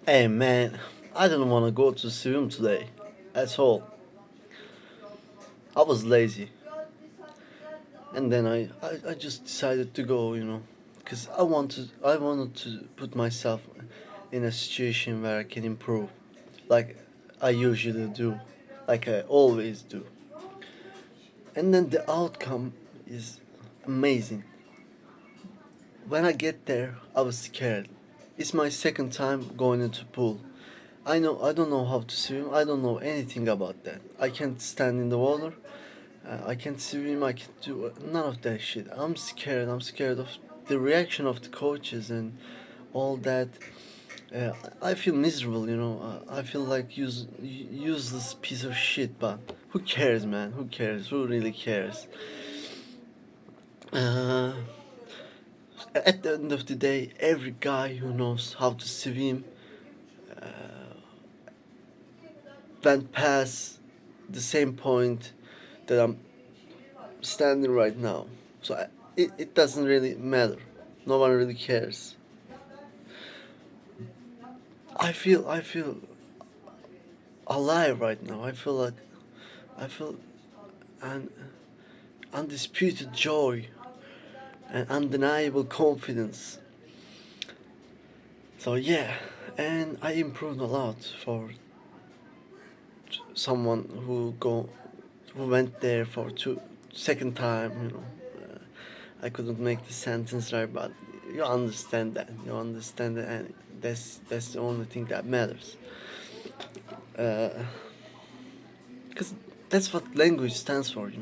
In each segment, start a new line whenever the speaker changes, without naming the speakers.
Hey man, I didn't want to go to swim today at all. I was lazy, and then I just decided to go, because I wanted to put myself in a situation where I can improve, like I usually do, like I always do. And then the outcome is amazing. When I get there, I was scared. It's my second time going into pool. I don't know how to swim. I don't know anything about that. I can't stand in the water. I can't swim. I can't do none of that shit. I'm scared. I'm scared of the reaction of the coaches and all that. Uh, I feel miserable. I feel like useless piece of shit. But who cares, man? Who cares? Who really cares? Uh, at the end of the day, every guy who knows how to swim went past the same point that I'm standing right now. So it doesn't really matter. No one really cares. I feel alive right now. I feel an undisputed joy and undeniable confidence. So yeah, and I improved a lot for someone who went there for second time. I couldn't make the sentence right, but you understand that. You understand that, and that's the only thing that matters. Because that's what language stands for.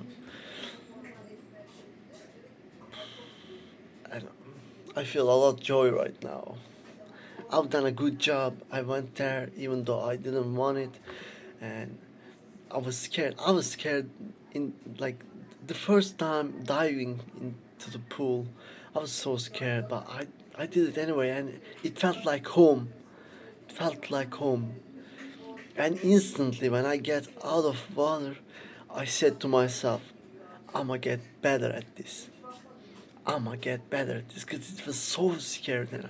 I, don't- I feel a lot of joy right now. I've done a good job. I went there even though I didn't want it, and I was scared. I was scared in like the first time diving into the pool. I was so scared, but I did it anyway, and it felt like home. It felt like home. And instantly, when I get out of water, I said to myself, "I'ma get better at this. I'ma get better at this." Because it was so scared, and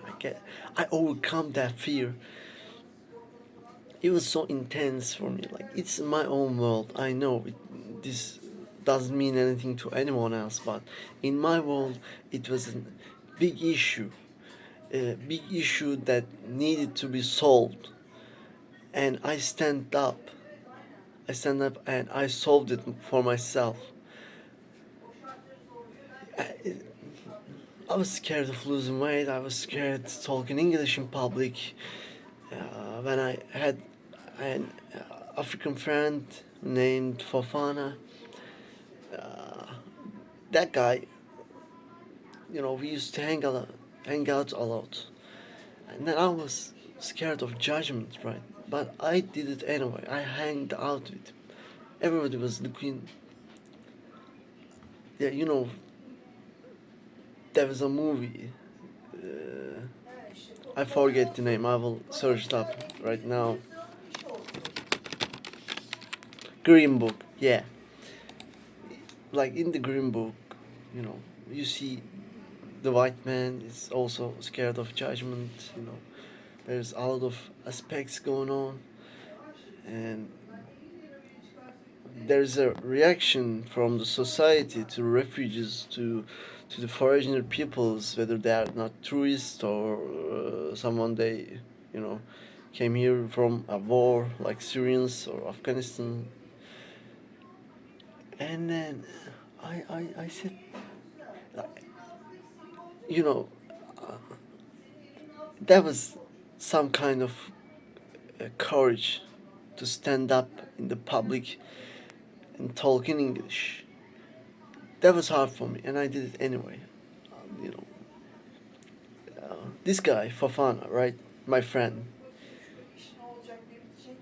I overcome that fear. It was so intense for me. Like it's my own world. I know this doesn't mean anything to anyone else, but in my world, it was a big issue that needed to be solved. And I stand up. I stand up and I solved it for myself. I was scared of losing weight. I was scared talking English in public. When I had an African friend named Fofana, that guy, we used to hang out a lot. And then I was scared of judgment, right? But I did it anyway. I hanged out with him. Everybody was looking. Yeah, there was a movie. I forget the name. I will search it up right now. Green Book. Yeah, like in the Green Book, you know, you see the white man is also scared of judgment. There's a lot of aspects going on, and there's a reaction from the society to refugees, to the foreigner peoples, whether they are not tourists or someone they you know came here from a war like Syrians or Afghanistan. And then I said, you know that was some kind of courage to stand up in the public and talk in English. That was hard for me, and I did it anyway. You know, this guy Fafana, right? My friend,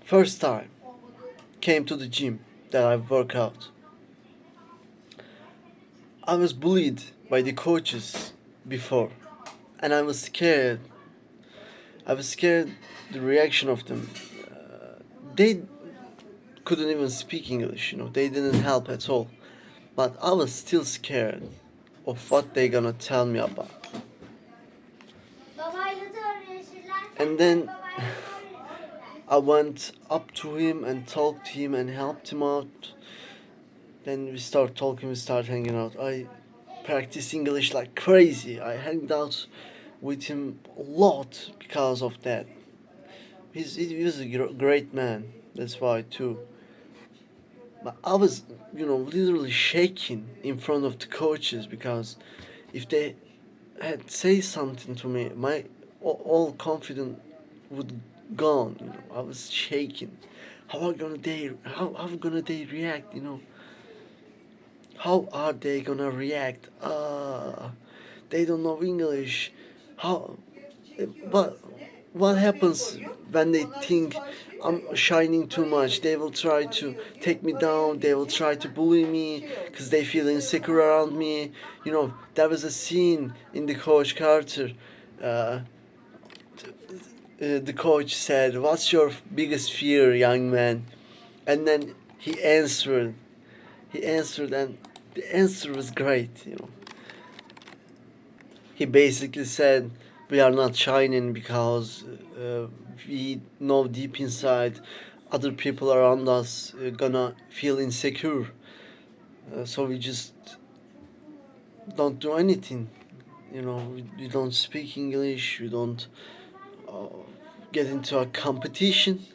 first time came to the gym that I work out. I was bullied by the coaches before, and I was scared. I was scared the reaction of them. They couldn't even speak English. They didn't help at all. But I was still scared of what they gonna tell me about. And then I went up to him and talked to him and helped him out. Then we start talking, we start hanging out. I practice English like crazy. I hanged out with him a lot because of that. He was a great man. That's why too. But I was, literally shaking in front of the coaches because if they had say something to me, my all confidence would gone. I was shaking. How gonna they react? How are they gonna react? They don't know English. How? What? What happens when they think I'm shining too much? They will try to take me down. They will try to bully me because they feel insecure around me. There was a scene in the Coach Carter. Uh, the coach said, "What's your biggest fear, young man?" And then he answered. He answered, and the answer was great. He basically said, "We are not shining because we know deep inside other people around us gonna feel insecure. So we just don't do anything. We don't speak English. We don't uh, get into a competition.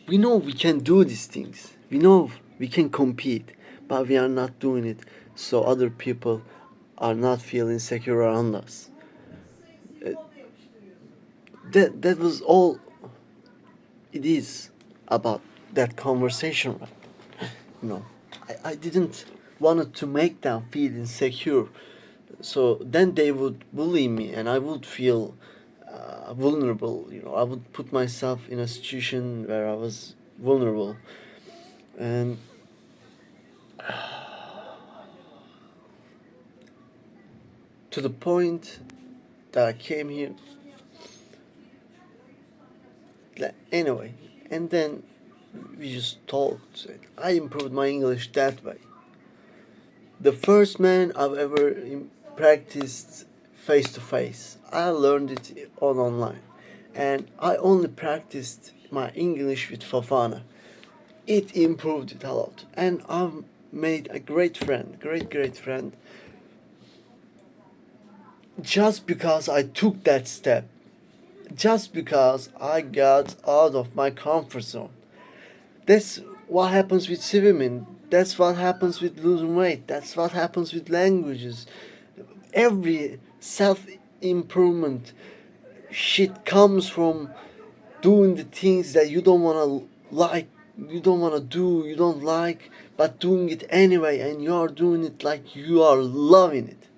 We know we can do these things. We know we can compete, but we are not doing it. So other people are not feeling secure around us." Uh, that was all it is about that conversation. Right? I didn't wanted to make them feel insecure. So then they would bully me, and I would feel vulnerable. I would put myself in a situation where I was vulnerable, and to the point that I came here. Anyway, and then we just talked. I improved my English that way. The first man I've ever practiced face to face. I learned it on online, and I only practiced my English with Fafana. It improved it a lot, and I've made a great friend, great friend, just because I took that step, just because I got out of my comfort zone. That's what happens with swimming. That's what happens with losing weight. That's what happens with languages. Every self improvement shit comes from doing the things that you don't want to like, you don't want to do, you don't like, but doing it anyway, and you are doing it like you are loving it.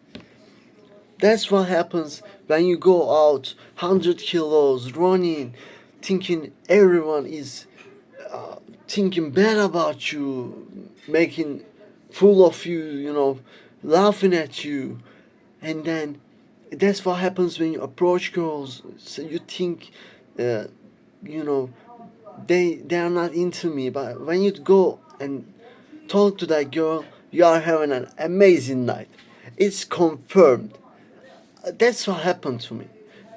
That's what happens when you go out 100 kilos running, thinking everyone is thinking bad about you, making fool of you, laughing at you, and then that's what happens when you approach girls. So you think, uh, you know, they are not into me, but when you go and talk to that girl, you are having an amazing night. It's confirmed. That's what happened to me.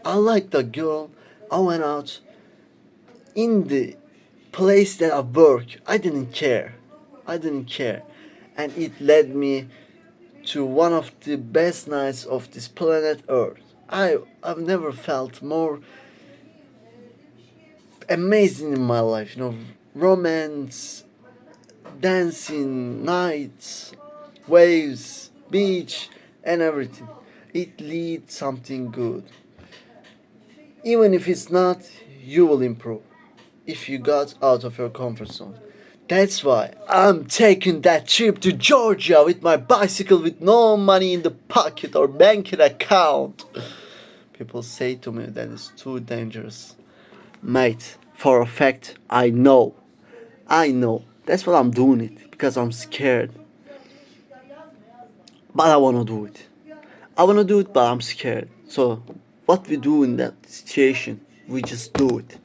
I liked the girl. I went out in the place that I work. I didn't care. I didn't care. And it led me to one of the best nights of this planet Earth. I've never felt more amazing in my life. Romance, dancing, nights, waves, beach, and everything. It leads something good. Even if it's not, you will improve if you got out of your comfort zone. That's why I'm taking that trip to Georgia with my bicycle with no money in the pocket or bank account. People say to me that it's too dangerous. Mate, for a fact, I know. I know. That's why I'm doing it, because I'm scared. But I wanna do it. I wanna do it, but I'm scared. So, what we do in that situation, we just do it.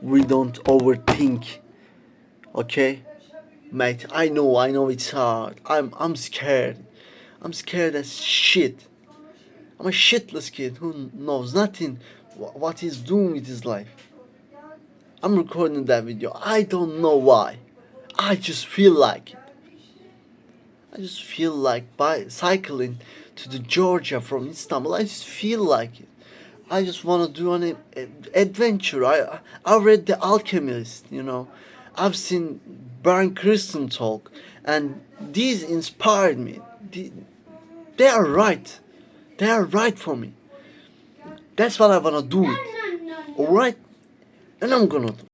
We don't overthink. Okay? Mate, I know it's hard. I'm scared. I'm scared as shit. I'm a shitless kid who knows nothing what he's doing with his life. I'm recording that video. I don't know why. I just feel like it. I just feel like cycling to the Georgia from Istanbul. I just feel like it. I just want to do an adventure. I read The Alchemist. I've seen Brian Kristen talk, and these inspired me. They are right. They are right for me. That's what I want to do. All right, and I'm gonna do.